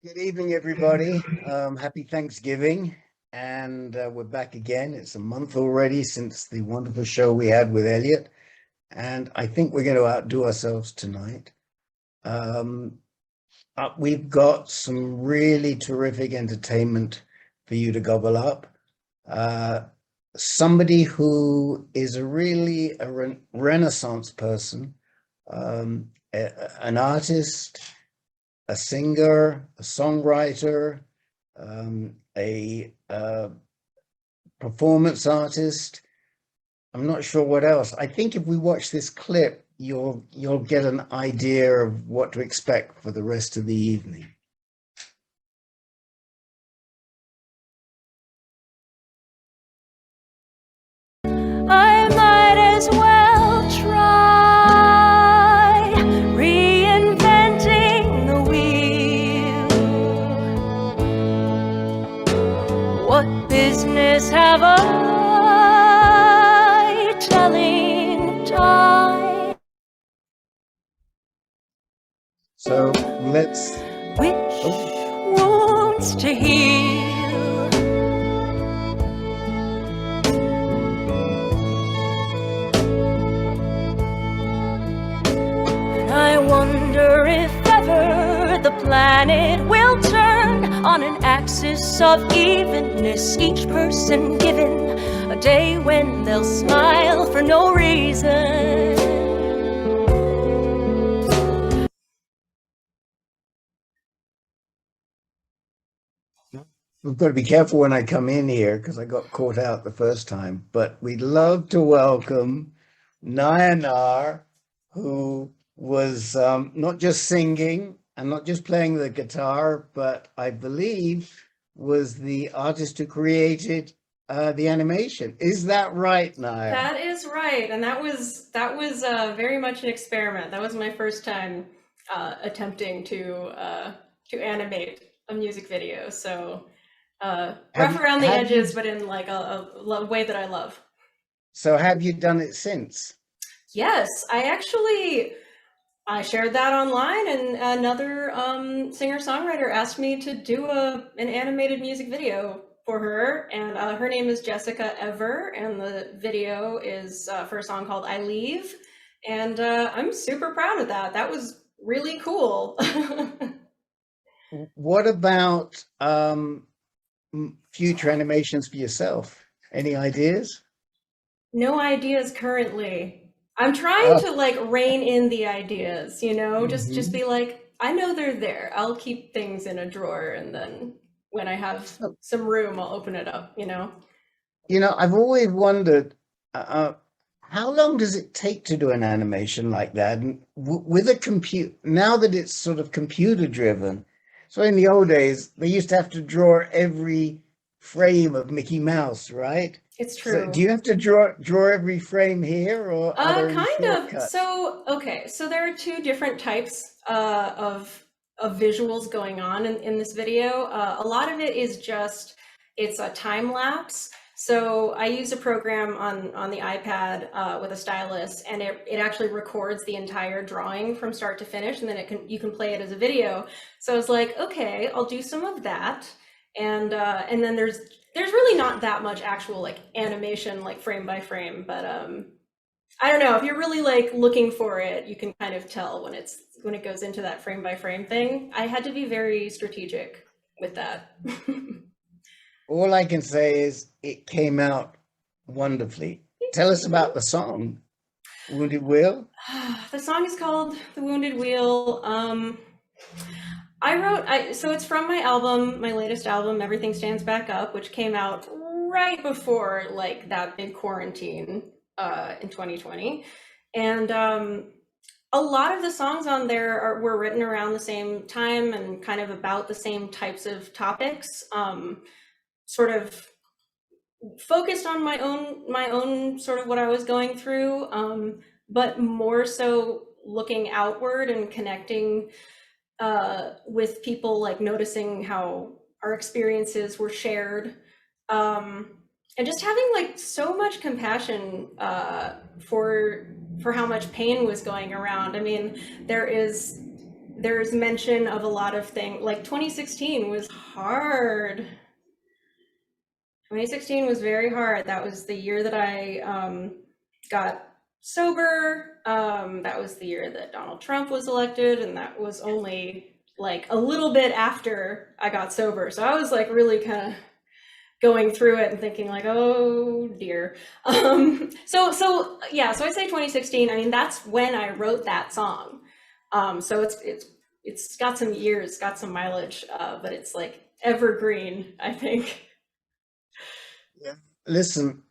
Good evening, everybody. Happy Thanksgiving. And we're back again. It's a month already since the wonderful show we had with Elliot. And I think we're going to outdo ourselves tonight. Um, we've got some really terrific entertainment for you to gobble up. Uh, Somebody who is really a Renaissance person, an artist, a singer, a songwriter, a performance artist. I'm not sure what else. I think if we watch this clip, you'll get an idea of what to expect for the rest of the evening. I might as well try reinventing the wheel. What business have I telling time? So let's. Which Oh, wounds to heal? I wonder if ever the planet will turn on an axis of evenness, each person given a day when they'll smile for no reason. we've got to be careful when I come in here because I got caught out the first time. But we'd love to welcome Nire Nah, who was not just singing and not just playing the guitar, but I believe was the artist who created the animation. Is that right, Nire? That is right, and that was very much an experiment. That was my first time attempting to animate a music video. So Have rough you around the have you edges, but in like a way that I love. so have you done it since? Yes, I shared that online, and another singer-songwriter asked me to do an animated music video for her, and her name is Jessica Ever, and the video is for a song called "I Leave," and I'm super proud of that. That was really cool. What about future animations for yourself? Any ideas? No ideas currently. I'm trying Oh, to like rein in the ideas, just mhm. be like, I know they're there. I'll keep things in a drawer, and then when I have Oh, some room, I'll open it up. I've always wondered, uh, how long does it take to do an animation like that? And with a compute, now that it's sort of computer driven. So in the old days, they used to have to draw every frame of Mickey Mouse, right? It's So do true. you have to draw every frame here, or are there any Kind of. shortcuts? So, okay, so there are two different types of visuals going on in this video. A lot of it is just it's a time lapse. So I use a program on the iPad with a stylus, and it actually records the entire drawing from start to finish, and then you can play it as a video. So I was like, okay, I'll do some of that, and then there's really not that much actual like animation like frame by frame, but I don't know. If you're really like looking for it, you can kind of tell when it goes into that frame by frame thing. I had to be very strategic with that. All I can say is it came out wonderfully. Tell us about the song, Wounded Wheel. The song is called "The Wounded Wheel." So it's from my latest album, Everything Stands Back Up, which came out right before like that big quarantine in 2020, and a lot of the songs on there were written around the same time and kind of about the same types of topics. Sort of focused on my own sort of what I was going through, but more so looking outward and connecting with people, like noticing how our experiences were shared, and just having like so much compassion for how much pain was going around. I mean, there's mention of a lot of things. Like 2016 was hard. 2016 was very hard. That was the year that I got sober. That was the year that Donald Trump was elected, and that was only like a little bit after I got sober. So I was like really kind of going through it and thinking like, oh dear. So yeah, so I say 2016. I mean, that's when I wrote that song. So it's got some years, got some mileage, but it's like evergreen, I think. Yeah. Listen,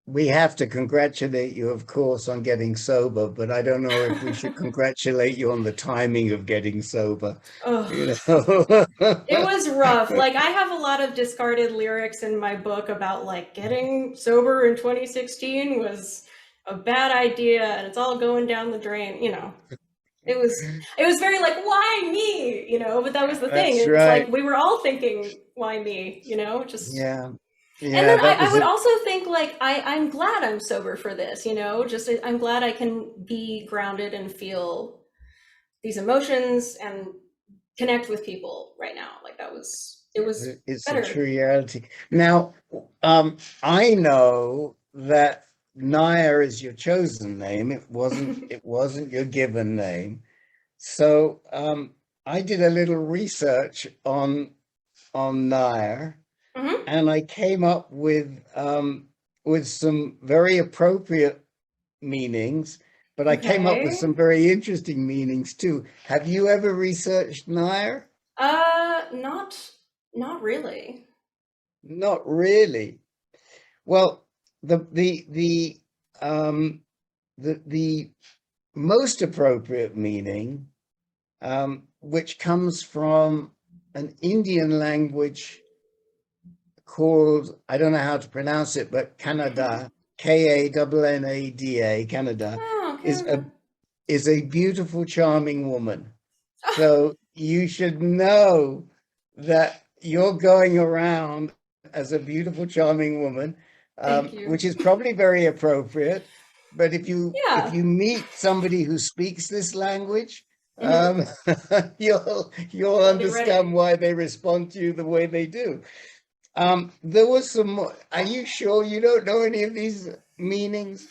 we have to congratulate you, of course, on getting sober, but I don't know if we should congratulate you on the timing of getting sober. Oh, You know? it was rough. Like I have a lot of discarded lyrics in my book about like getting sober in 2016 was a bad idea and it's all going down the drain, you know. It was very like, why me? You know, but that was the thing. That's It's right. like we were all thinking, why me? You know, just Yeah. and Yeah, then that I was would it. also think like I'm glad I'm sober for this, you know, just I'm glad I can be grounded and feel these emotions and connect with people right now. Like it was It's a better. true reality. Now, I know that Nire is your chosen name. It wasn't your given name. So I did a little research on Nire, Hmm. and I came up with some very appropriate meanings, but I came up with Okay. some very interesting meanings too. Have you ever researched Nire? Not not really. Not really. Well, um the most appropriate meaning, which comes from an Indian language called, I don't know how to pronounce it, but Kannada, Kannada, Kannada, Oh, is a Canada. is a beautiful, charming woman. So you should know that you're going around as a beautiful, charming woman, Thank you. which is probably very appropriate. But if Yeah. you meet somebody who speaks this language, Hmm. um, you'll They'll be ready. understand why they respond to you the way they do. There was some more. Are you sure you don't know any of these meanings?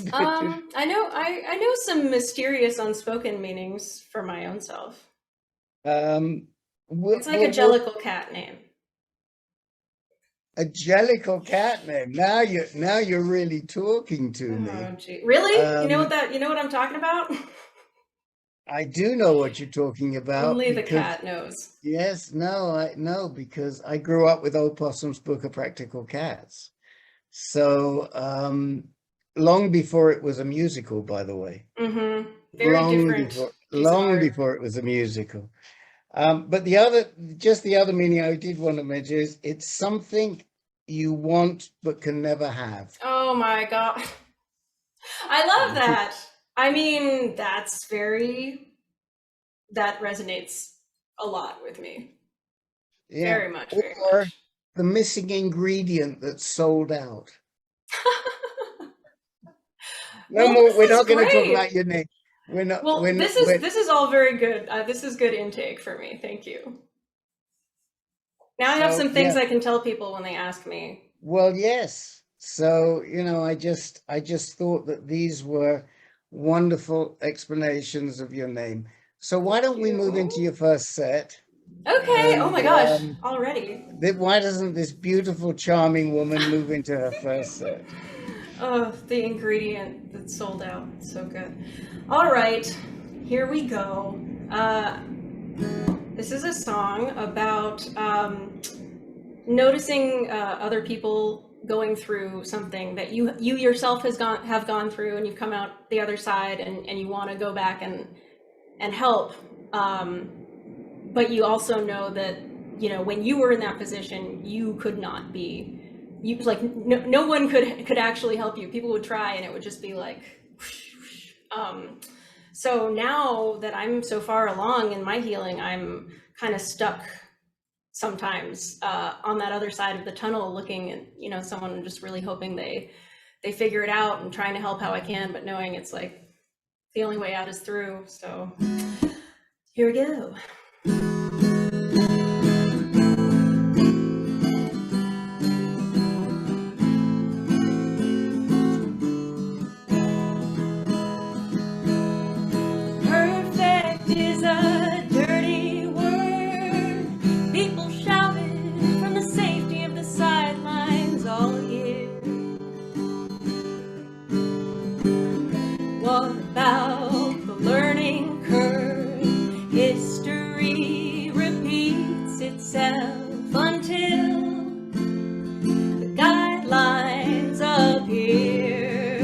I know some mysterious unspoken meanings for my own self. Um, It's like a Jellicle cat name. a jellicle cat name. Now you're really talking to me. Oh gee. Really? Um, You know what I'm talking about? I do know what you're talking about Only the because cat knows. yes, no, I know because I grew up with Old Possum's Book of Practical Cats. So long before it was a musical, by the way. Mm-hmm. Very different piece of Long art. before it was a musical. But just the other meaning I did want to mention is it's something you want but can never have. Oh my God. I love that. I mean, that resonates a lot with me. Yeah. Very much, very Or much. the missing ingredient that's sold out. No Well, more. this We're is not going to talk great. about your name. We're not. Well, this is all very good. This is good intake for me. Thank you. Now I have So some things yeah. I can tell people when they ask me. Well, yes. So, I just thought that these were wonderful explanations of your name. So why Thank don't we move into you. your first set? Okay. Oh And my gosh. Already. why doesn't this beautiful, charming woman move into her first set? Oh, the ingredient that's sold out. So good. All right. Here we go. This is a song about noticing other people going through something that you yourself have gone through, and you've come out the other side, and you want to go back and help, but you also know that when you were in that position, you could not be. You like no one could actually help you. People would try, and it would just be like. Whoosh, whoosh. So now that I'm so far along in my healing, I'm kind of stuck sometimes on that other side of the tunnel, looking at someone, just really hoping they figure it out and trying to help how I can, but knowing it's like the only way out is through. So Here we go. Perfect is a dirty word. People shouted from the safety of the sidelines all year. What about the learning curve? History repeats itself until the guidelines appear.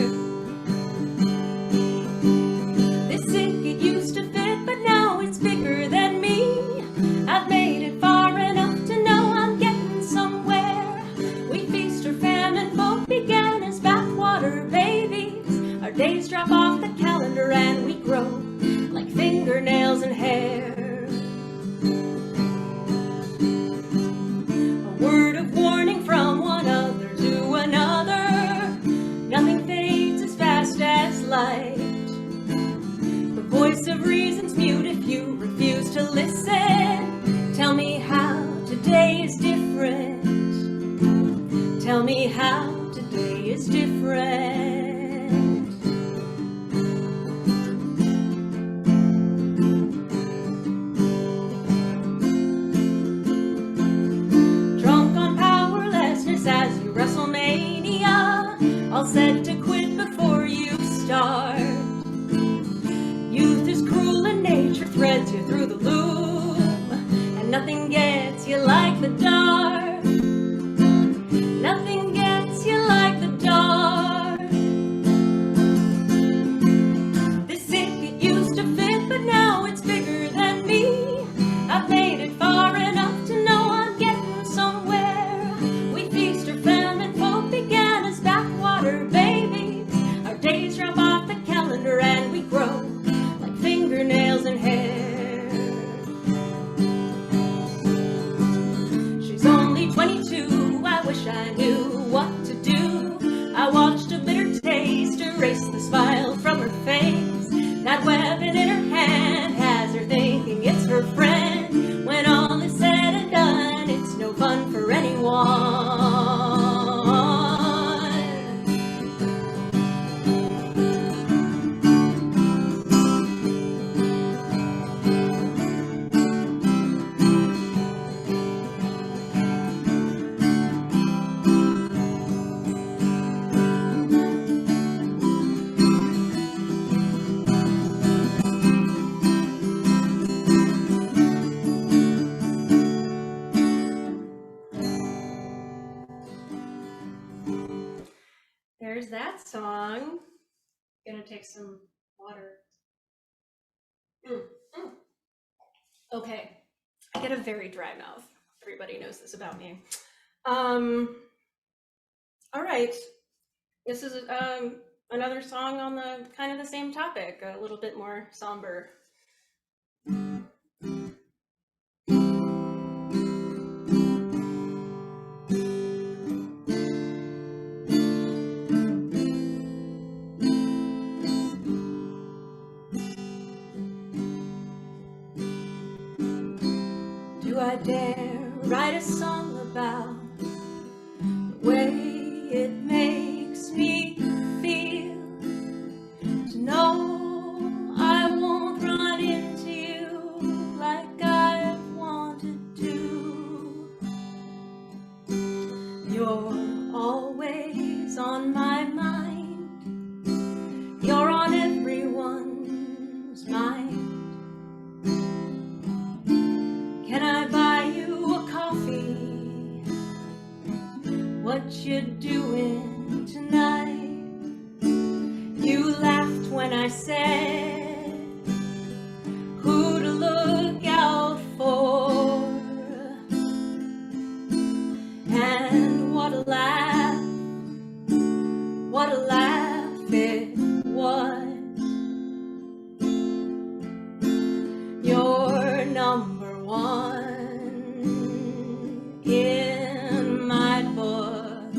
This sick, it used to fit, but now it's bigger than me. I've made it far enough to know I'm getting somewhere. We feast or famine, both began as bathwater babies. Our days drop off the calendar and we grow like fingernails and hair. A word of warning from one other to another. Nothing fades as fast as light. The voice of reason's mute if you refuse to listen. Tell me how today is different. Tell me how today is different. All said to quit before you start. Youth is cruel and nature threads you through the loop, and nothing gets you like the dark. Nothing gets you like the dark. This sick, it used to fit, but now it's bigger than me. I've made it far enough to know I'm getting somewhere. We feast or famine, folk began as bathwater babies. Our days drop off the calendar and we grow like fingernails and hair. She's only 22, I wish I knew what to do. I watched a bitter taste erase the smile from her face. That weapon in her hand has her thinking it's her friend. When all is said and done, it's no fun for anyone. There's that song. Gonna take some water. Okay, I get a very dry mouth. Everybody knows this about me. All right, this is another song on the kind of the same topic, a little bit more somber. Do I dare write a song about the way it makes me feel? To know I won't run into you like I've wanted to. You're always on my mind. You're on everyone's mind. Can I buy you a coffee? What you doing tonight? You laughed when I said who to look out for. And what a laugh it was. You're number one in my book.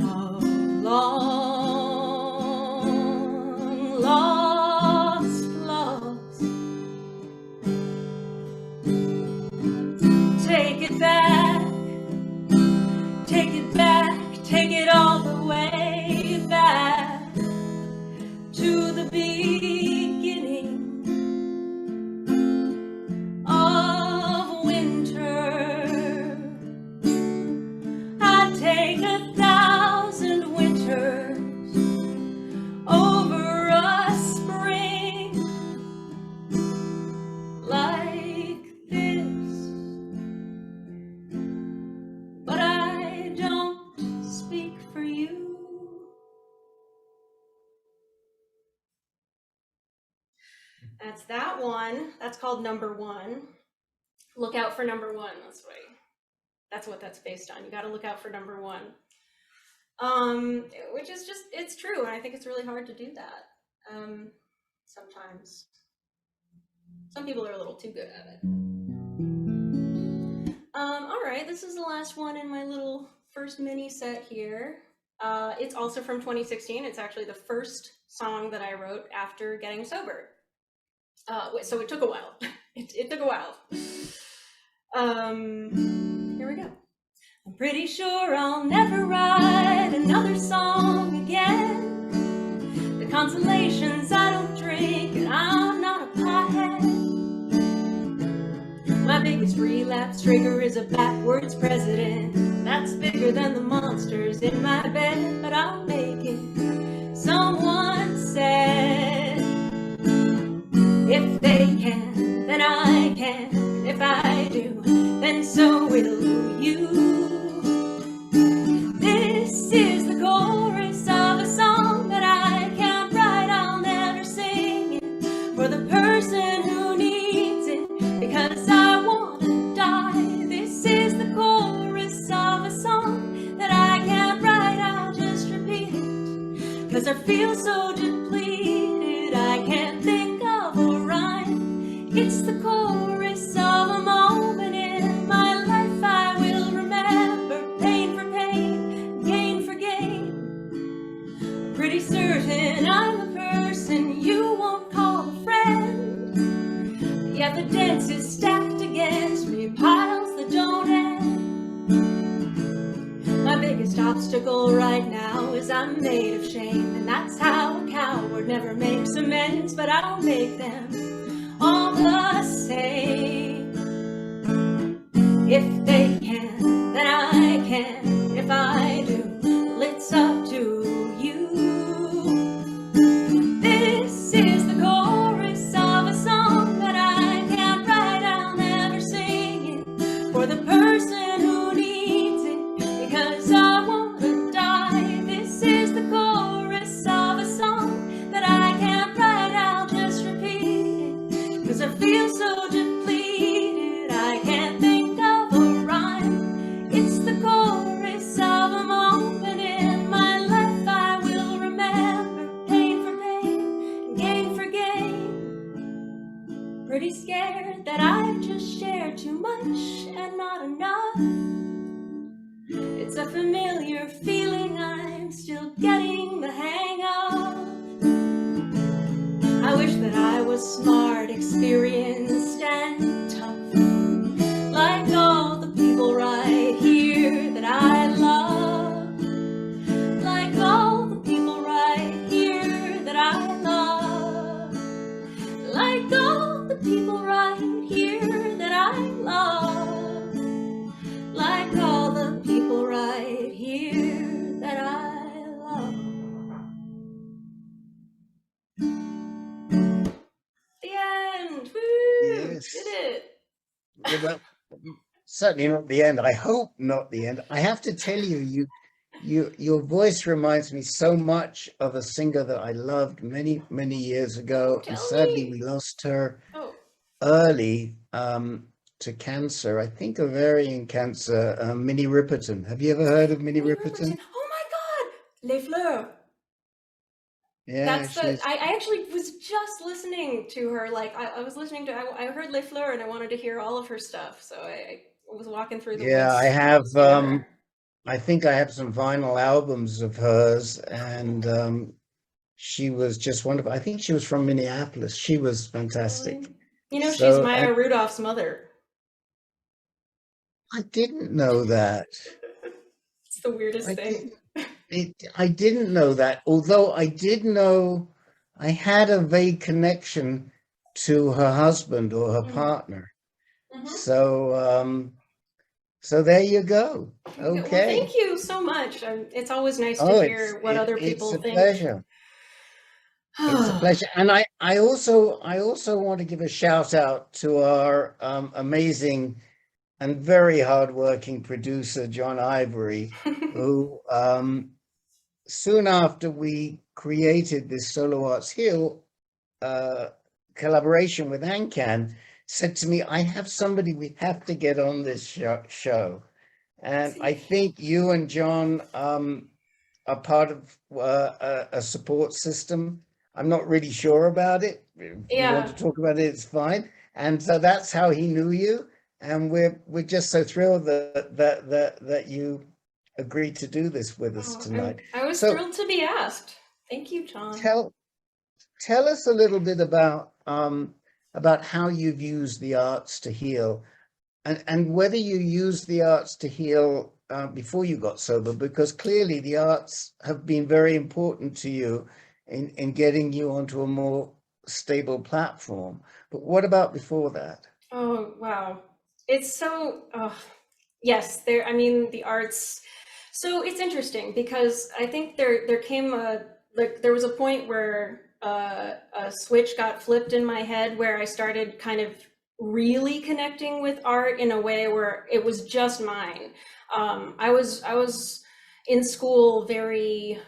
A long lost That's that one. That's called Number One. Look out for Number One. That's what that's based on. You got to look out for Number One. Which is just, it's true, and I think it's really hard to do that. Sometimes. Some people are a little too good at it. All right, this is the last one in my little first mini set here. It's also from 2016. It's actually the first song that I wrote after getting sober. So it took a while. It took a while. Here we go. I'm pretty sure I'll never write another song again. The consolations I don't drink and I'm not a pothead. My biggest relapse trigger is a backwards president. That's bigger than the monsters in my bed, but I'll make it. Someone said, if they can, then I can. If I do, then so will you. This is the chorus of a song that I can't write, I'll never sing it for the person who needs it, because I want to die. This is the chorus of a song that I can't write, I'll just repeat it, because I feel so depleted, I can't think of a rhyme. It's the chorus of a moment in my life I will remember, pain for pain, gain for gain. I'm pretty certain I'm a person you won't call a friend. The evidence is stacked against me, piles that don't end. My biggest obstacle right now is I'm made of shame, and that's how a coward never makes amends, but I'll make them all the same. If they can, then I can. If I do, well, it's up to you. This is the chorus of a song that I can't write, I'll never sing it for the person who needs it, because I want to die. This is the chorus of a song that I can't write, I'll just repeat it, because I feel so depleted, I can't think of a rhyme. It's the chorus of a moment in my life I will remember, pain for pain, and gain for gain. Pretty scared that I've just shared too much and not enough. It's a familiar feeling I'm still getting the hang of. I wish that I was smart, experienced, and tough, like all the people right here that I love. Like all the people right here that I love. Like all the people right here that I love. Like all the people right here that I love. The end. Woo! Yes. Did it. Yeah, well, certainly not the end. I hope not the end. I have to tell you, your voice reminds me so much of a singer that I loved many, many years ago, and Tell sadly me. we lost her Oh, early to cancer. I think ovarian cancer. Minnie Riperton. Have you ever heard of Minnie Minnie Riperton? Riperton. Oh my God. Les Fleurs. Yeah, That's the, she's I actually was just listening to her. Like, I was listening to, I heard Les Fleurs and I wanted to hear all of her stuff. So I was walking through the yeah. I woods have. near her. I think I have some vinyl albums of hers, and she was just wonderful. I think she was from Minneapolis. She was fantastic. Really? You know, she's So, and Maya Rudolph's mother. I didn't know that. It's the weirdest I thing. I didn't know that. Although I did know, I had a vague connection to her husband or her Mhm. partner. Mhm. So there you go. Well, Okay. thank you so much. It's always nice to Oh, hear what other it's people a think. pleasure. It's a pleasure. And I also want to give a shout out to our amazing and very hardworking producer, John Ivory, who soon after we created this Solo Arts Heal collaboration with ANCAN, said to me, I have somebody we have to get on this show. And I think you and John are part of a support system. I'm not really sure about it. If you want to Yeah. talk about it, it's fine. And so that's how he knew you. And we're just so thrilled that you agreed to do this with us Oh, tonight. I was So thrilled to be asked. Thank you, John. tell us a little bit about how you've used the arts to heal, and whether you used the arts to heal before you got sober, because clearly the arts have been very important to you in getting you onto a more stable platform. But what about before that? Oh, wow. It's so, oh, yes, there, I mean, the arts. So it's interesting because I think there came like, there was a point where a switch got flipped in my head where I started kind of really connecting with art in a way where it was just mine. I was in school very,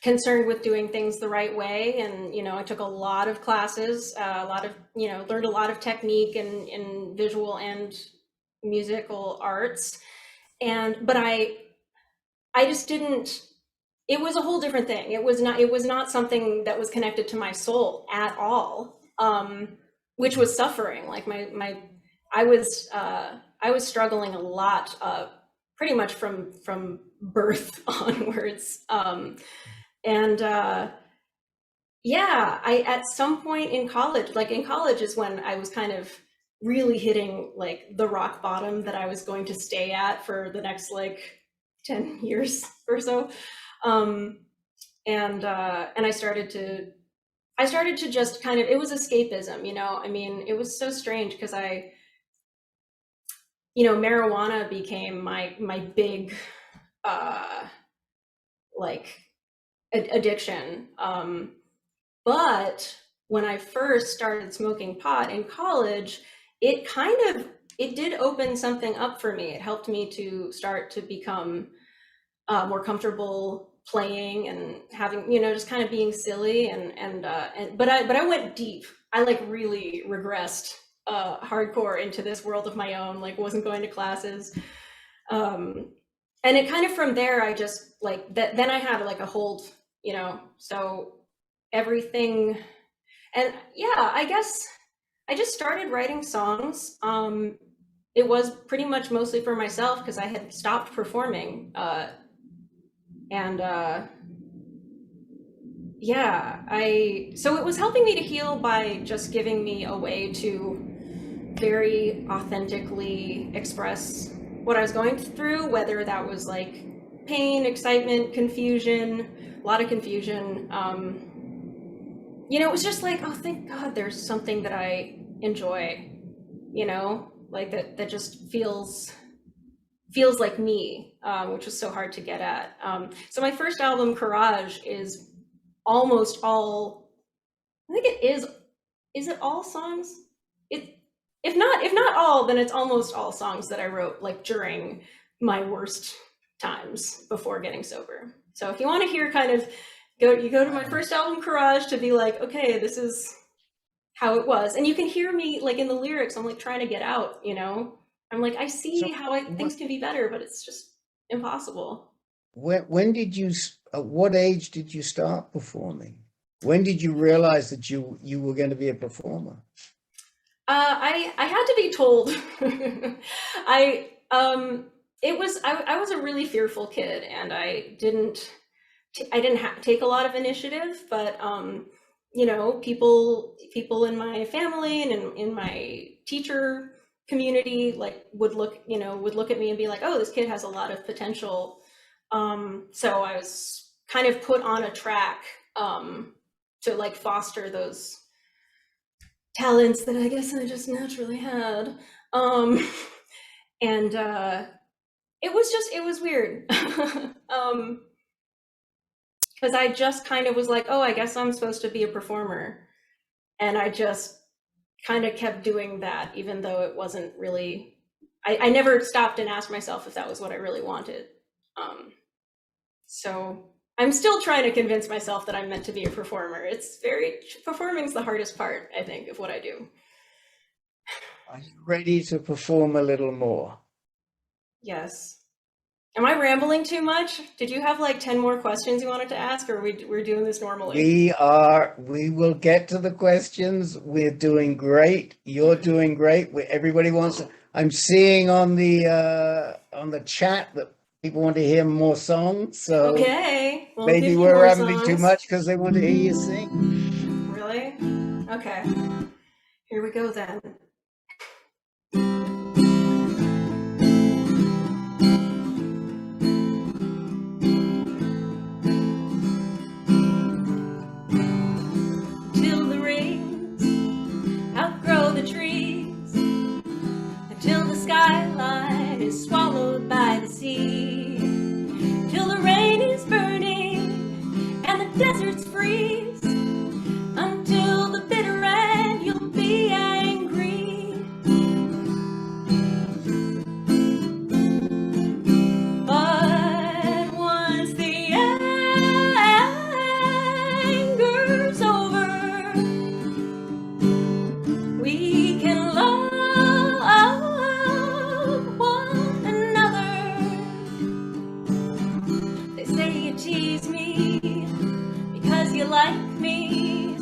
concerned with doing things the right way, and I took a lot of classes, a lot of learned a lot of technique in visual and musical arts, but I just didn't. It was a whole different thing. It was not something that was connected to my soul at all, which was suffering. Like my I was struggling a lot, pretty much from birth onwards, and yeah, I at some point in college, like in college is when I was kind of really hitting like the rock bottom that I was going to stay at for the next like 10 years or so. um and I started to just kind of, it was escapism, I mean, it was so strange because marijuana became my big uh like addiction. But when I first started smoking pot in college, it did open something up for me. It helped me to start to become more comfortable playing and having, just kind of being silly, but I went deep. I like really regressed hardcore into this world of my own, like wasn't going to classes. And it kind of, from there, I just like that, then I had like a hold, so everything. And yeah, I guess I just started writing songs. It was pretty much mostly for myself because I had stopped performing, and yeah, so it was helping me to heal by just giving me a way to very authentically express what I was going through, whether that was like pain, excitement, confusion, a lot of confusion. It was just like, oh, thank God there's something that I enjoy, like that just feels like me, which was so hard to get at. So my first album, Courage, is almost all, I think it is it all songs? If not all, then it's almost all songs that I wrote like during my worst times before getting sober. So if you want to hear kind of, you go to my first album, Courage, to be like, okay, this is how it was. And you can hear me like in the lyrics, I'm like trying to get out, I'm like, I see So how things can be better, but it's just impossible. when did you, at what age did you start performing? When did you realize that you were going to be a performer? I had to be told. I I was a really fearful kid, and I didn't take a lot of initiative, but people in my family and in my teacher community like would look at me and be like, oh, this kid has a lot of potential. So I was kind of put on a track to like foster those talents that I guess I just naturally had. And it was weird. Because I just kind of was like, oh, I guess I'm supposed to be a performer. And I just kind of kept doing that, even though it wasn't really, I never stopped and asked myself if that was what I really wanted. So I'm still trying to convince myself that I'm meant to be a performer. Performing's the hardest part, I think, of what I do. Are you ready to perform a little more? Yes. Am I rambling too much? Did you have like 10 more questions you wanted to ask, or we're doing this normally? We will get to the questions. We're doing great. You're doing great. Everybody wants I'm seeing on the chat that people want to hear more songs. So Okay. Well, maybe give you we're more rambling too songs. much because they want to hear you sing. Really? Okay. Here we go then. Till the rains outgrow the trees, until the skyline is swallowed by the sea, till the rain is burning and the deserts freeze, until the bitter end you'll be angry. But once the anger's over, we can love one another. They say you tease me because you like me,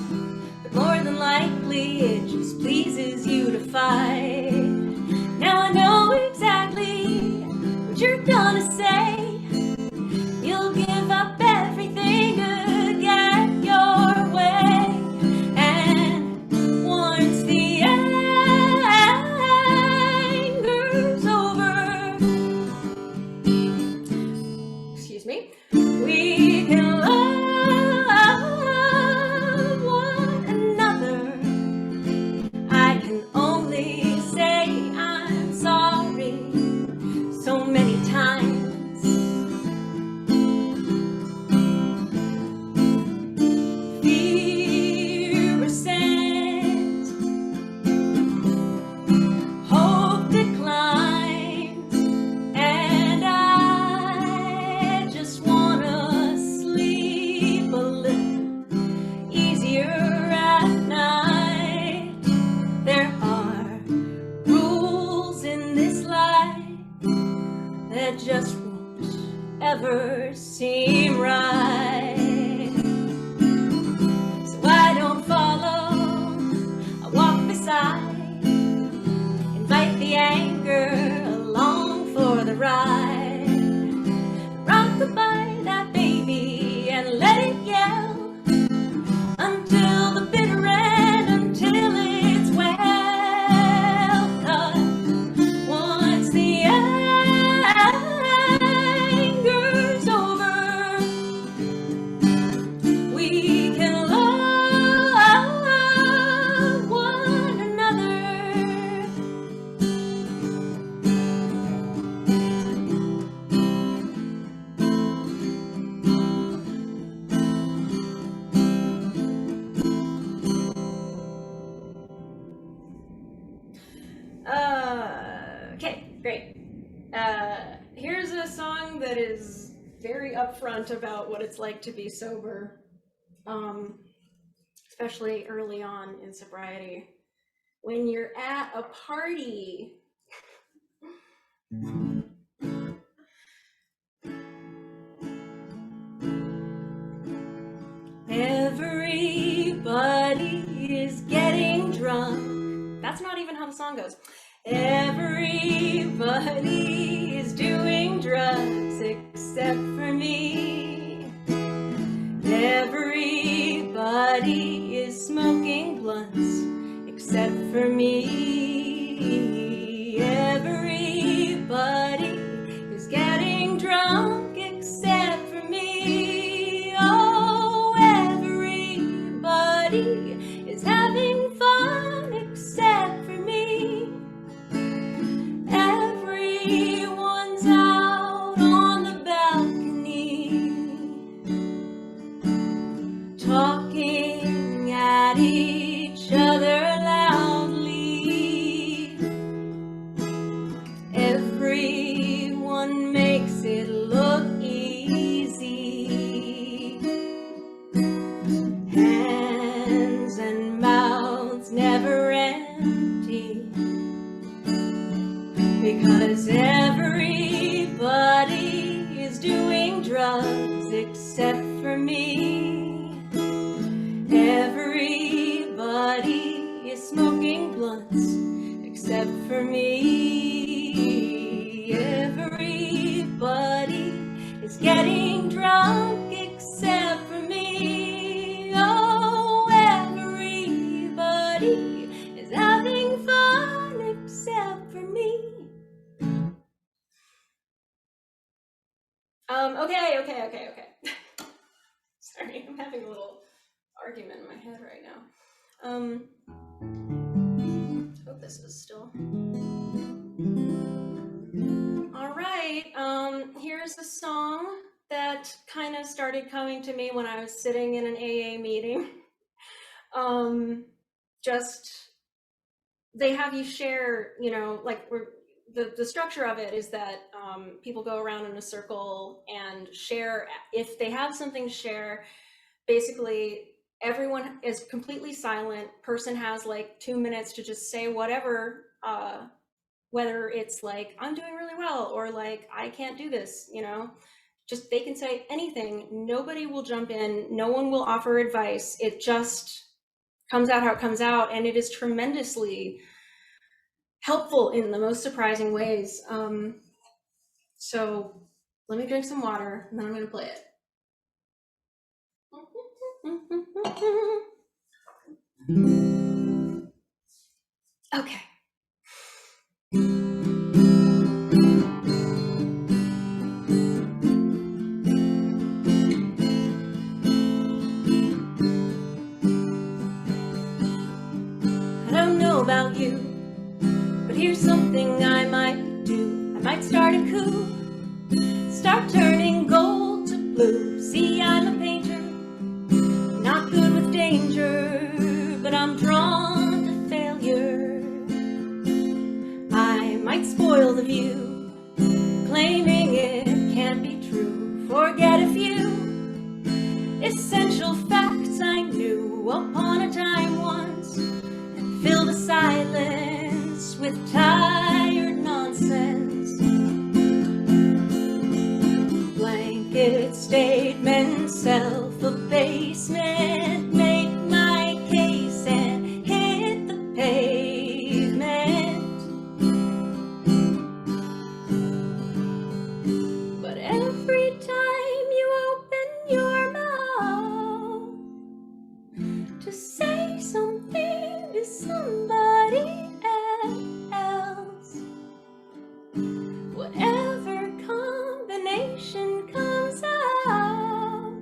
but more than likely it just pleases you to fight. Now I know exactly what you're gonna say. You'll give up everything to get your way. And once the anger's over, excuse me, we can love one another. I can only say I'm sorry so many times. Fear, resent, hope declines, and I just wanna sleep a little easier at night. There are rules in this life that just won't ever seem right. So I don't follow, I walk beside, invite the anger along for the ride. Rock-a-bye that baby and let it yell until the bitter end, until it's well. 'Cause once the anger's over, we can love one another. Okay, great. Here's a song that is very upfront about what it's like to be sober, especially early on in sobriety. When you're at a party, everybody is getting drunk. That's not even how the song goes. Everybody is doing drugs except for me. Everybody is smoking blunts except for me. Everybody is getting drunk except for me. Oh, everybody is having fun except for me. Everyone's out on the balcony, talking at each other loudly. I'm having a little argument in my head right now. Hope this is still. All right. Here's a song that kind of started coming to me when I was sitting in an AA meeting. They have you share, you know, like the structure of it is that people go around in a circle and share. If they have something to share, basically everyone is completely silent. Person has like 2 minutes to just say whatever, whether it's like, I'm doing really well, or like, I can't do this, you know, just they can say anything. Nobody will jump in. No one will offer advice. It just comes out how it comes out. And it is tremendously helpful in the most surprising ways. So let me drink some water and then I'm going to play it. Okay. I don't know about you, but here's something I might do. I might start a coup, start turning gold to blue. See, I'm a painter, not good with danger, but I'm drawn to failure. I might spoil the view, claiming it can't be true. Forget a few essential facts I knew upon a time once, and fill the silence with tired nonsense. Blanket statements, self-abasement, make my case and hit the pavement. But every time you open your mouth to say something to somebody else, whatever combination comes out,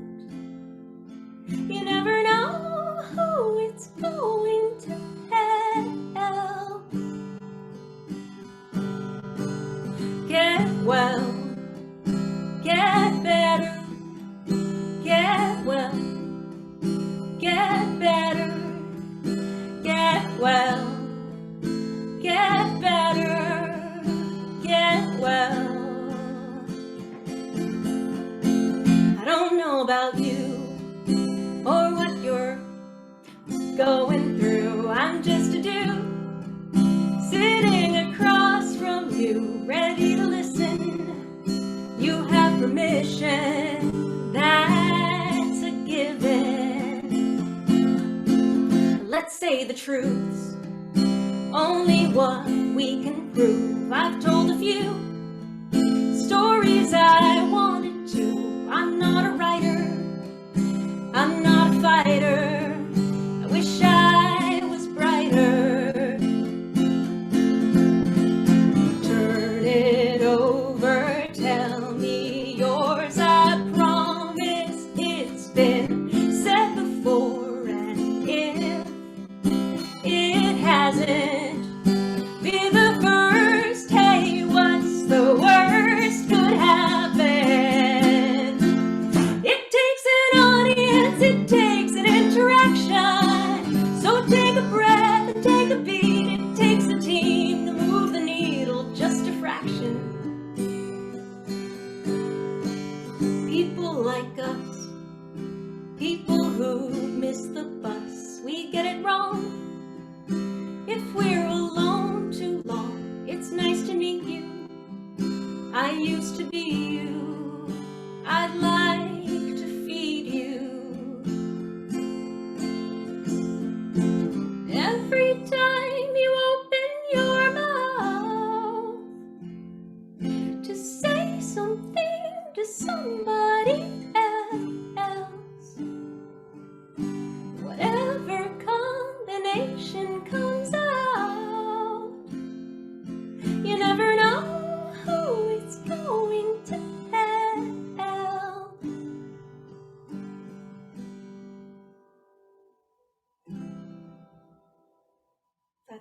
you never know who it's going to help. Get well, get better, get well, get better, get well, get better, get well. I don't know about you or what you're going through. I'm just a dude sitting across from you, ready to listen. You have permission, that's a given. Let's say the truths, only what we can prove. I've told a few stories I wanted to. I'm not a writer, I'm not a fighter. I wish I was brighter. Turn it over, tell me yours. I promise it's been said before, and if it hasn't, be the first. Hey, what's the worst could happen? It takes an audience, it takes an interaction. So take a breath and take a beat. It takes a team to move the needle just a fraction. People like us, people who miss the bus, we get it wrong. If we're alone too long, it's nice to meet you. I used to be you. I'd like to feed you. Every time you open your mouth to say something to somebody else, whatever combination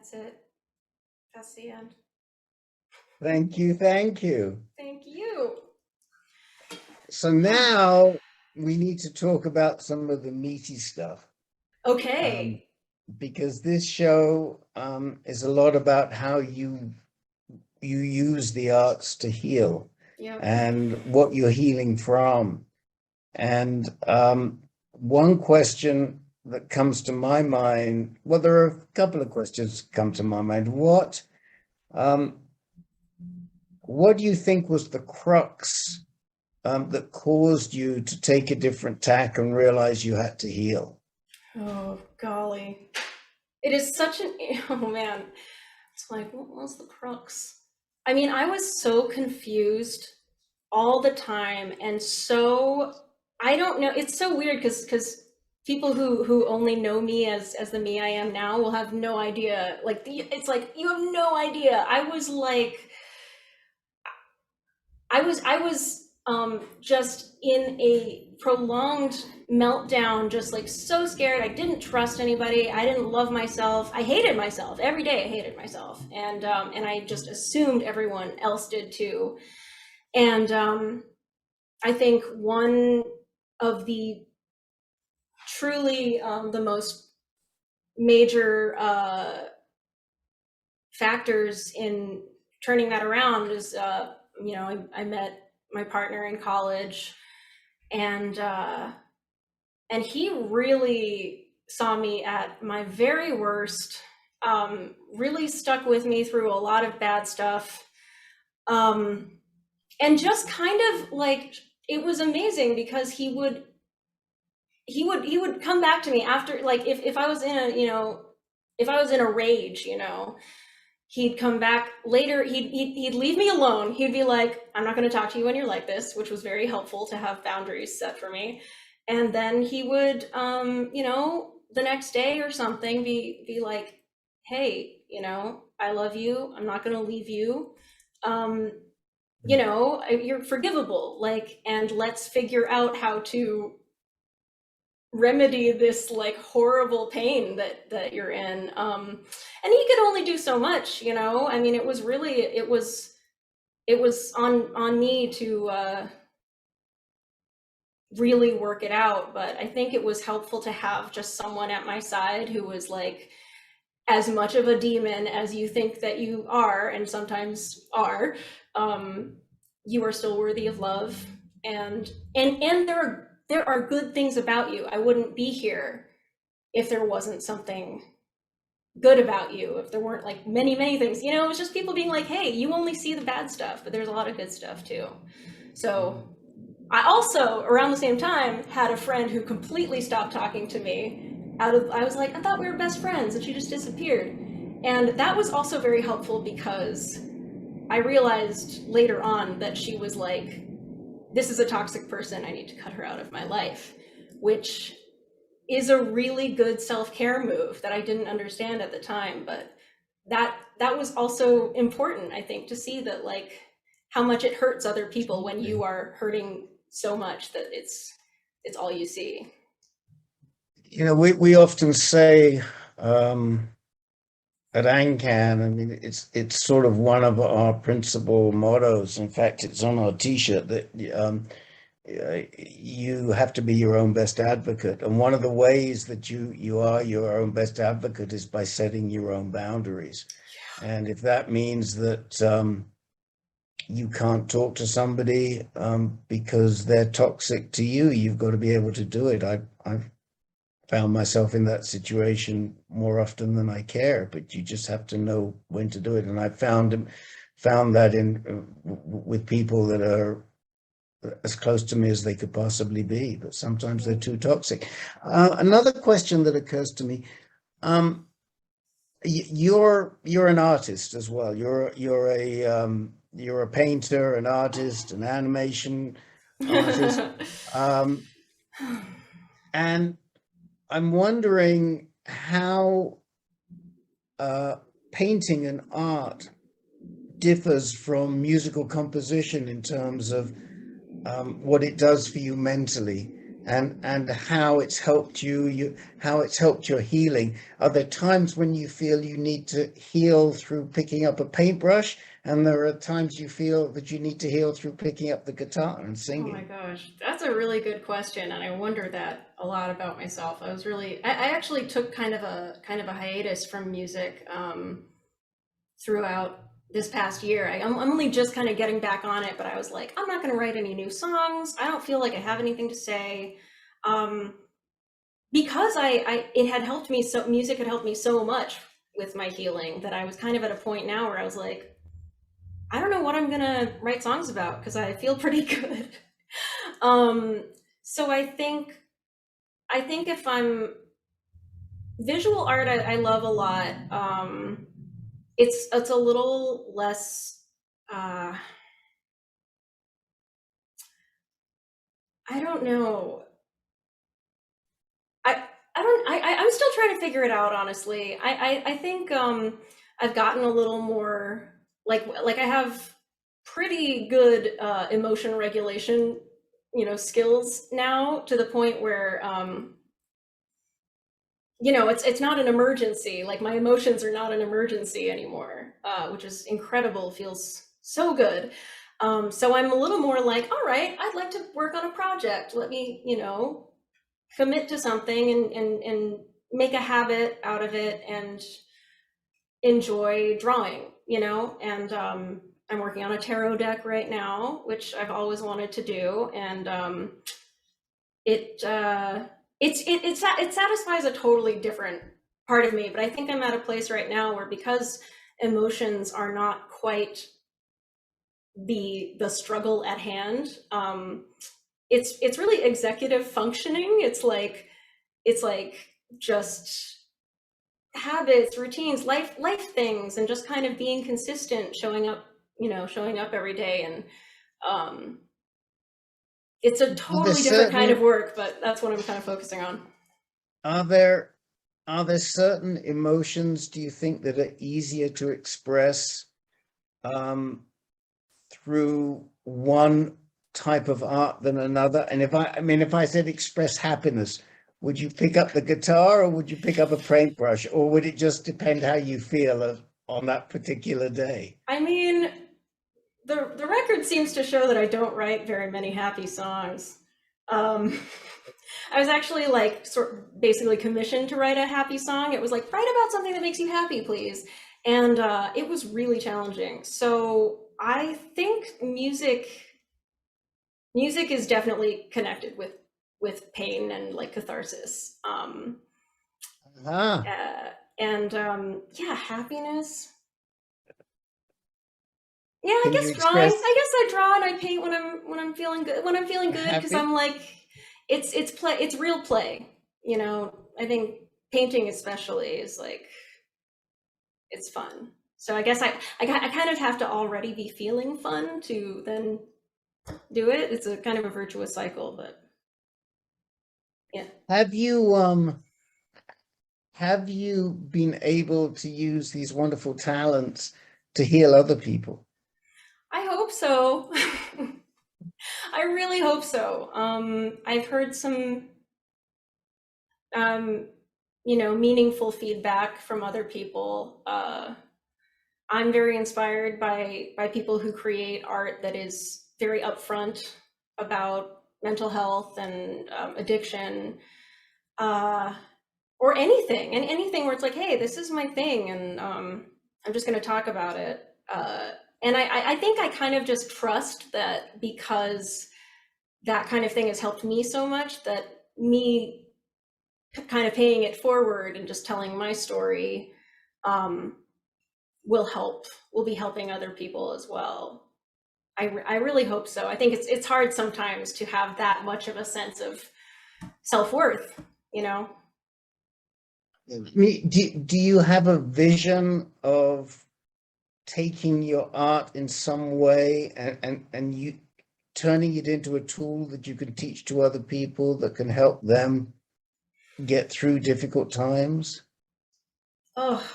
That's it. That's the end. Thank you. Thank you. Thank you. So now we need to talk about some of the meaty stuff. Okay. Because this show is a lot about how you use the arts to heal Yeah. and what you're healing from. And one question that comes to my mind, well, there are a couple of questions that come to my mind. What do you think was the crux that caused you to take a different tack and realize you had to heal? Oh, golly. It is such an, oh man. It's like, what was the crux? I mean, I was so confused all the time. And so, I don't know. It's so weird because people who only know me as the me I am now will have no idea. Like, it's like, you have no idea. I was just in a prolonged meltdown, just like so scared. I didn't trust anybody. I didn't love myself. I hated myself. Every day I hated myself. And I just assumed everyone else did too. And I think one of the truly the most major factors in turning that around is, I met my partner in college, and he really saw me at my very worst, really stuck with me through a lot of bad stuff, and just kind of like, it was amazing because he would come back to me after, like, if I was in a rage, he'd come back later. He'd leave me alone. He'd be like, I'm not going to talk to you when you're like this, which was very helpful to have boundaries set for me. And then he would, the next day or something, be like, hey, I love you. I'm not going to leave you. You're forgivable. Like, and let's figure out how to remedy this like horrible pain that you're in. And he could only do so much, I mean, it was on me to really work it out. But I think it was helpful to have just someone at my side who was like, as much of a demon as you think that you are, and sometimes are, you are still worthy of love. And there are good things about you. I wouldn't be here if there wasn't something good about you, if there weren't like many, many things. It was just people being like, hey, you only see the bad stuff, but there's a lot of good stuff too. So I also, around the same time, had a friend who completely stopped talking to me I was like, I thought we were best friends, and she just disappeared. And that was also very helpful because I realized later on that she was like, this is a toxic person, I need to cut her out of my life, which is a really good self-care move that I didn't understand at the time. But that was also important, I think, to see that, like, how much it hurts other people when you are hurting so much that it's all you see. We often say at ANCAN, I mean, it's sort of one of our principal mottos. In fact, it's on our T-shirt that you have to be your own best advocate. And one of the ways that you are your own best advocate is by setting your own boundaries. Yeah. And if that means that you can't talk to somebody because they're toxic to you, you've got to be able to do it. I've found myself in that situation more often than I care, but you just have to know when to do it. And I found that in with people that are as close to me as they could possibly be, but sometimes they're too toxic. Another question that occurs to me: you're an artist as well. You're a painter, an artist, an animation artist, and I'm wondering how painting and art differs from musical composition in terms of what it does for you mentally. and how it's helped you, how it's helped your healing. Are there times when you feel you need to heal through picking up a paintbrush, and there are times you feel that you need to heal through picking up the guitar and Oh my singing? gosh, that's a really good question, and I wonder that a lot about myself. I actually took kind of a hiatus from music throughout this past year. I'm only just kind of getting back on it, but I was like, I'm not going to write any new songs. I don't feel like I have anything to say. Um, because it had helped me so music had helped me so much with my healing that I was kind of at a point now where I was like, I don't know what I'm gonna write songs about because I feel pretty good. So I think if I'm visual art, I love a lot. It's a little less. Uh, I don't know. I don't. I'm still trying to figure it out. Honestly, I think I've gotten a little more like I have pretty good emotion regulation, skills now to the point where it's not an emergency. Like my emotions are not an emergency anymore, which is incredible. Feels so good. So I'm a little more like, all right, I'd like to work on a project. Let me, commit to something and make a habit out of it and enjoy drawing, and I'm working on a tarot deck right now, which I've always wanted to do, and it it satisfies a totally different part of me. But I think I'm at a place right now where, because emotions are not quite the struggle at hand, it's really executive functioning. It's like just habits, routines, life things, and just kind of being consistent, showing up every day. And um it's a Are there totally different kind of certain work, but that's what I'm kind of focusing on. are there are there certain emotions, do you think, that are easier to express um, through one type of art than another? And if I said express happiness, would you pick up the guitar or would you pick up a paintbrush, or would it just depend how you feel on that particular day? I mean, the record seems to show that I don't write very many happy songs. um I was actually like basically commissioned to write a happy song. It was like, write about something that makes you happy, please. And it was really challenging. So I think music is definitely connected with pain and like catharsis. Ah, Uh, and Yeah, happiness. Yeah, I can you guess drawing. express I guess I draw and I paint when I'm feeling good. When I'm feeling good, because happy? I'm like, it's play. It's real play. I think painting especially is like, it's fun. So I guess I kind of have to already be feeling fun to then do it. It's a kind of a virtuous cycle, but yeah. Have you have you been able to use these wonderful talents to heal other people? I hope so. I really hope so. I've heard some um, meaningful feedback from other people. I'm very inspired by people who create art that is very upfront about mental health and addiction, uh, or anything, and anything where it's like, hey, this is my thing, and I'm just going to talk about it. And I think I kind of just trust that, because that kind of thing has helped me so much, that me kind of paying it forward and just telling my story um, will be helping other people as well. I really hope so. I think it's hard sometimes to have that much of a sense of self-worth, you know? Do you have a vision of taking your art in some way and you turning it into a tool that you can teach to other people that can help them get through difficult times? Oh,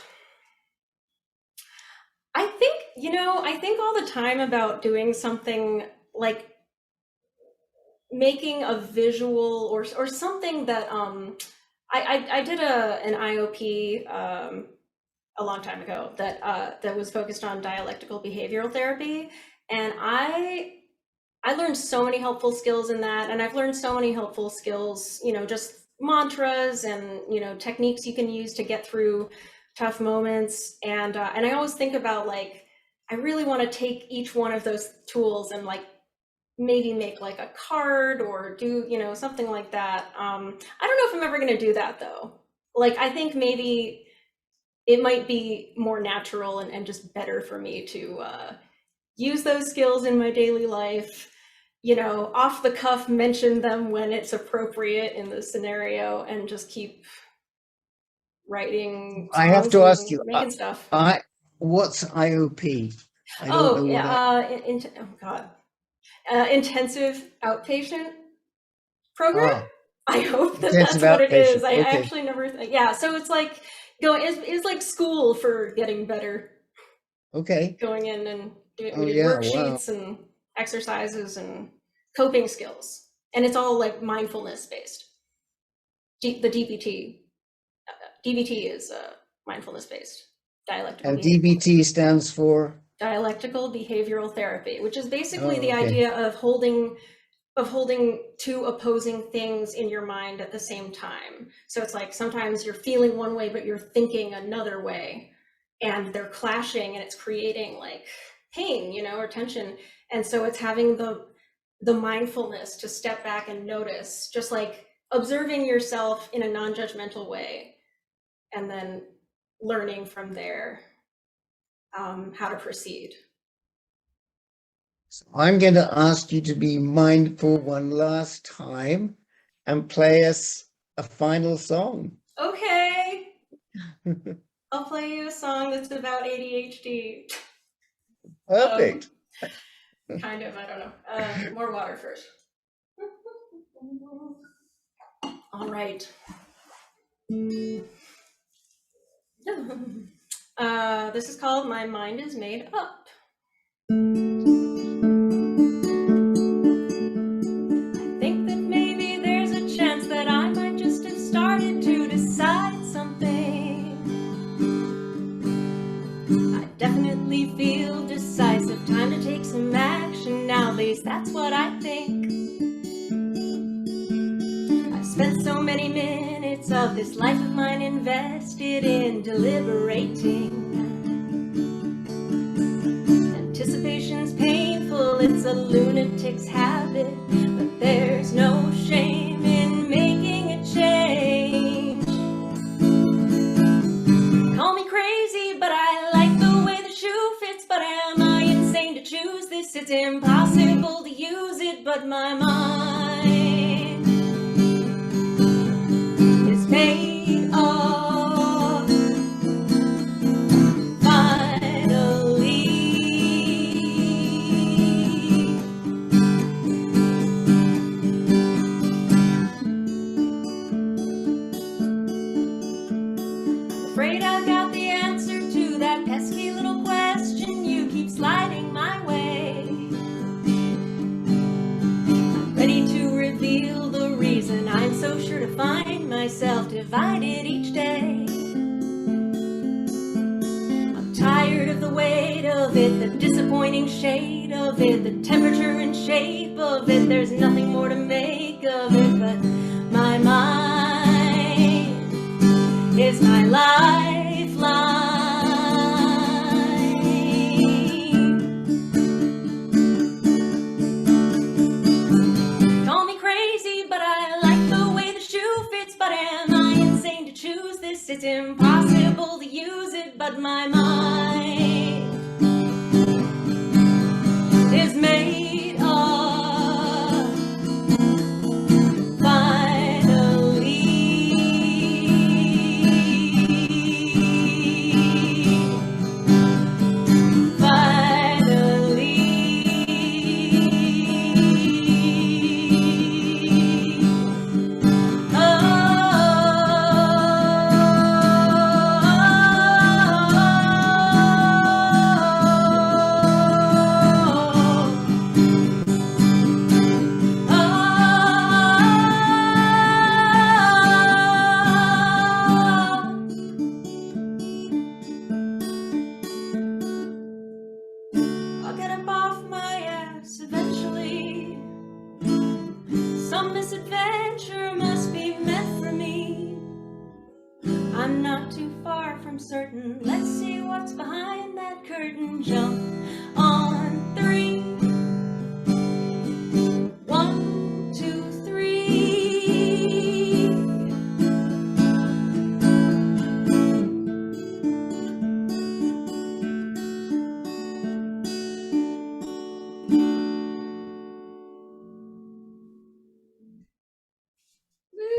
I think all the time about doing something like making a visual or something that I did an IOP a long time ago that was focused on dialectical behavioral therapy, and I learned so many helpful skills in that, and I've learned so many helpful skills, you know, just mantras and, you know, techniques you can use to get through tough moments. And I always think about, like, I really want to take each one of those tools and, like, maybe make like a card or do, you know, something like that. I don't know if I'm ever going to do that though. Like, I think maybe it might be more natural and just better for me to use those skills in my daily life, you know, off the cuff, mention them when it's appropriate in the scenario, and just keep writing. I have to ask you, making stuff. what's IOP? I don't Oh know what yeah, oh God, intensive outpatient program. I hope that that's intensive what it is. outpatient, I okay. actually never, yeah. So it's like it's like school for getting better. Okay. Going in and doing Oh, yeah, wow. worksheets and exercises and coping skills, and it's all like mindfulness based. The DBT is mindfulness based dialectical. And DBT stands for? Dialectical behavioral therapy, which is basically the okay. idea of holding two opposing things in your mind at the same time. So it's like sometimes you're feeling one way, but you're thinking another way, and they're clashing, and it's creating like pain, you know, or tension. And so it's having the mindfulness to step back and notice, just like observing yourself in a non-judgmental way, and then learning from there how to proceed. So I'm going to ask you to be mindful one last time and play us a final song. Okay. I'll play you a song that's about ADHD. Perfect. Kind of, I don't know. More water first. All right. This is called My Mind Is Made Up. I think that maybe there's a chance that I might just have started to decide something. I definitely feel decisive, time to take some action now, at least that's what I think. I've spent so many minutes of this life of mine invested in deliberating. Anticipation's painful, it's a lunatic's habit, but there's no shame in making a change. Call me crazy, but I like the way the shoe fits, but am I insane to choose this? It's impossible to use it, but my mind is made up. Finally, afraid I've got the answer to that pesky little question you keep sliding my way. I'm ready to reveal the reason I'm so sure to find myself divided each day. I'm tired of the weight of it, the disappointing shade of it, the temperature and shape of it. There's nothing more to make of it, but my mind is my lifeline. Call me crazy, but I like the way the shoe fits, but am I insane to choose this? It's impossible to use it, but my mind is made up. Finally, I'm not too far from certain. Let's see what's behind that curtain. Jump on three. 1, 2, 3.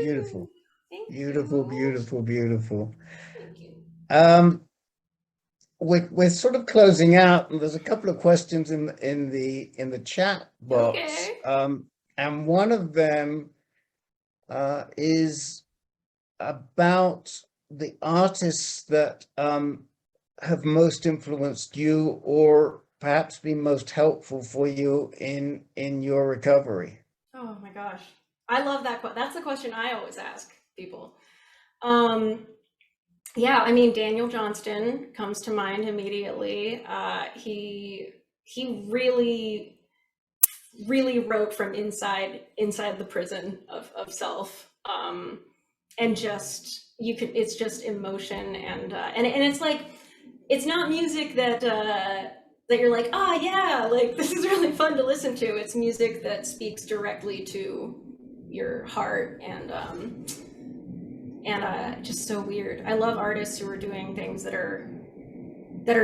Beautiful, Thank beautiful, you. beautiful, beautiful. Thank you. We're sort of closing out, and there's a couple of questions in the chat box. Okay. And one of them is about the artists that have most influenced you, or perhaps been most helpful for you in your recovery. Oh my gosh. I love that. That's the question I always ask people. Yeah, I mean, Daniel Johnston comes to mind immediately. He really wrote from inside the prison of self. And just it's just emotion, and it's like, it's not music that you're like, ah, yeah, like this is really fun to listen to. It's music that speaks directly to your heart, and just so weird. I love artists who are doing things that are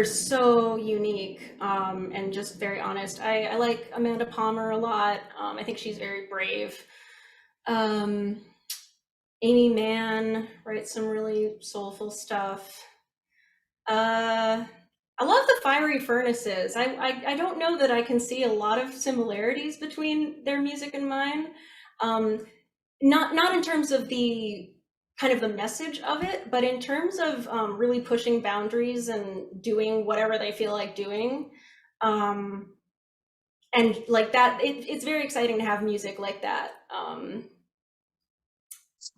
so unique, and just very honest. I like Amanda Palmer a lot. I think she's very brave. Amy Mann writes some really soulful stuff. I love the Fiery Furnaces. I don't know that I can see a lot of similarities between their music and mine. Not in terms of the kind of the message of it, but in terms of really pushing boundaries and doing whatever they feel like doing. And like that, it's very exciting to have music like that.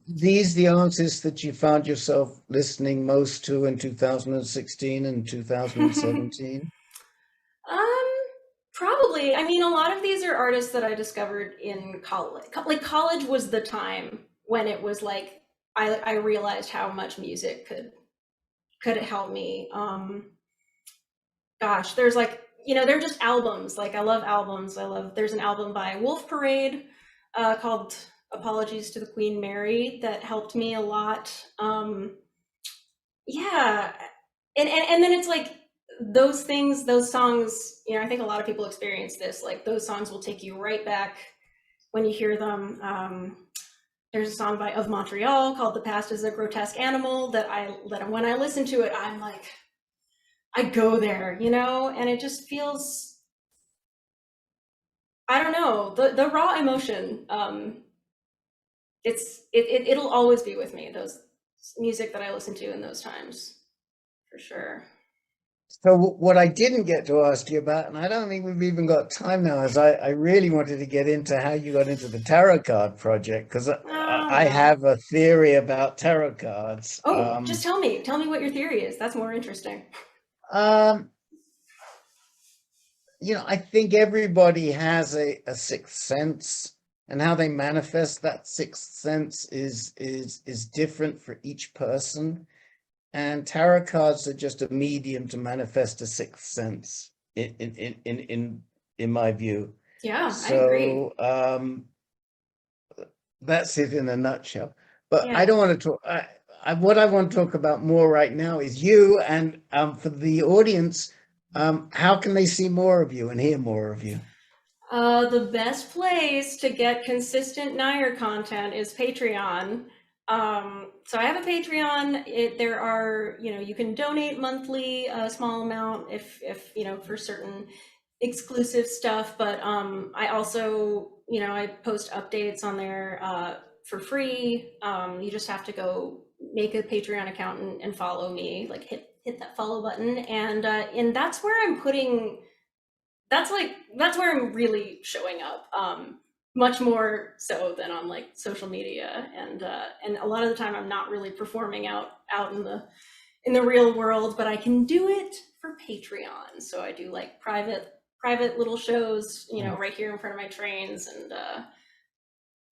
These the artists that you found yourself listening most to in 2016 and 2017? Probably. I mean, a lot of these are artists that I discovered in college. Like college was the time when it was like I realized how much music could help me. Gosh, there's like, they're just albums. Like I love albums. There's an album by Wolf Parade called Apologies to the Queen Mary that helped me a lot. Yeah. And then it's like, those things, those songs, I think a lot of people experience this, like those songs will take you right back when you hear them. There's a song by Of Montreal called The Past is a Grotesque Animal that when I listen to it, I'm like, I go there, and it just feels, I don't know, the raw emotion. It'll always be with me, those music that I listen to in those times, for sure. So what I didn't get to ask you about, and I don't think we've even got time now, is I really wanted to get into how you got into the tarot card project, because I have a theory about tarot cards. Just tell me what your theory is. That's more interesting. I think everybody has a sixth sense, and how they manifest that sixth sense is different for each person. And tarot cards are just a medium to manifest a sixth sense, in my view. Yeah, I agree. That's it in a nutshell. But Yeah. I don't want to talk. What I want to talk about more right now is you, and for the audience, how can they see more of you and hear more of you? The best place to get consistent Nire content is Patreon. So I have a Patreon. There are, you can donate monthly, a small amount if for certain exclusive stuff. But I also, I post updates on there for free. You just have to go make a Patreon account and follow me. Like hit that follow button, and that's where I'm putting. That's where I'm really showing up. Much more so than on like social media, and a lot of the time I'm not really performing out in the real world, but I can do it for Patreon. So I do like private little shows, right here in front of my trains, and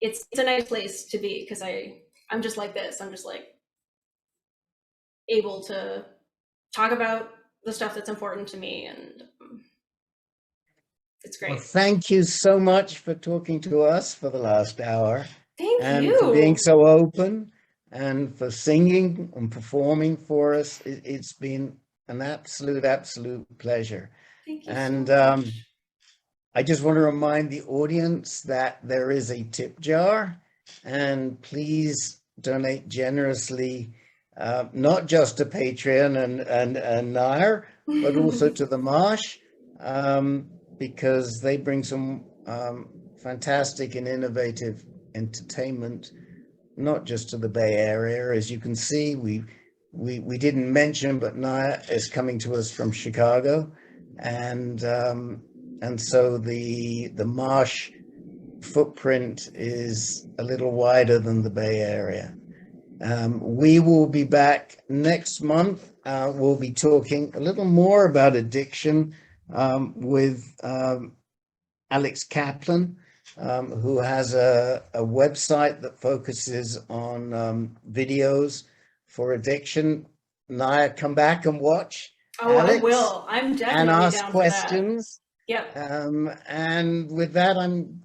it's a nice place to be, because I'm just like this. I'm just like, able to talk about the stuff that's important to me, and it's great. Well, thank you so much for talking to us for the last hour. Thank And for being you. so open and for singing and performing for us. It's been an absolute pleasure. Thank you And so much. I just want to remind the audience that there is a tip jar, and please donate generously, not just to Patreon and Nire, but also to the Marsh, because they bring some fantastic and innovative entertainment, not just to the Bay Area. As you can see, we didn't mention, but Nire is coming to us from Chicago, and so the Marsh footprint is a little wider than the Bay Area. We will be back next month. We'll be talking a little more about addiction with Alex Kaplan, who has a website that focuses on videos for addiction. Naya, come back and watch. Oh, Alex, I will. I'm and definitely ask down questions. for that. Yep. And with that, I'm